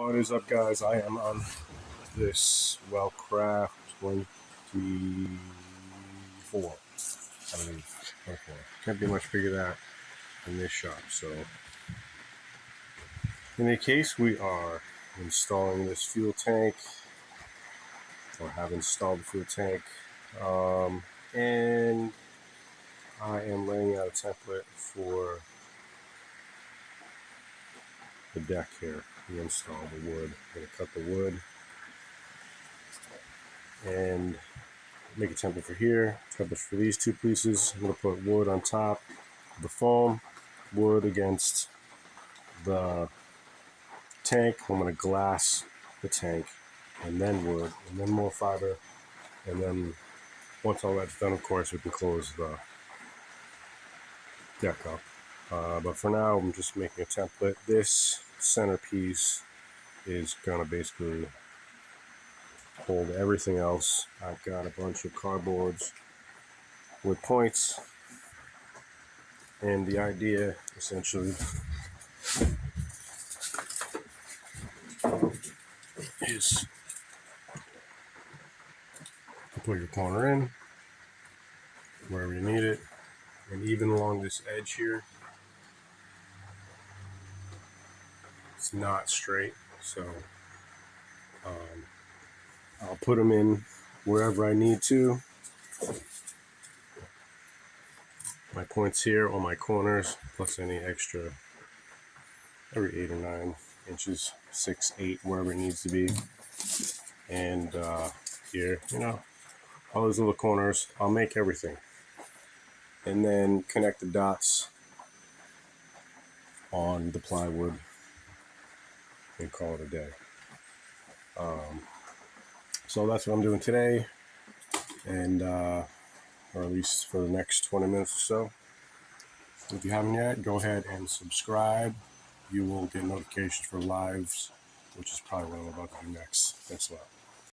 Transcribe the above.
What is up, guys? I am on this wellcraft 24, I believe. 24. Can't be much bigger than that in this shop. So in any case, we are installing this fuel tank, or have installed the fuel tank, and I am laying out a template for the deck here. We install the wood. I'm going to cut the wood and make a template for here, template for these two pieces. I'm going to put wood on top of the foam, wood against the tank. I'm going to glass the tank, and then wood, and then more fiber, and then once all that's done, of course, we can close the deck up. But for now, I'm just making a template. This centerpiece is going to basically hold everything else. I've got a bunch of cardboards with points, and the idea essentially is to put your corner in wherever you need it, and even along this edge here, it's not straight, so I'll put them in wherever I need to. My points here on my corners, plus any extra every 8 or 9 inches, 6, 8, wherever it needs to be. And here, all those little corners, I'll make everything. And then connect the dots on the plywood and call it a day. So that's what I'm doing today, and or at least for the next 20 minutes or so. If you haven't yet, go ahead and subscribe. You will get notifications for lives, which is probably what I'm about to do next. Thanks a lot.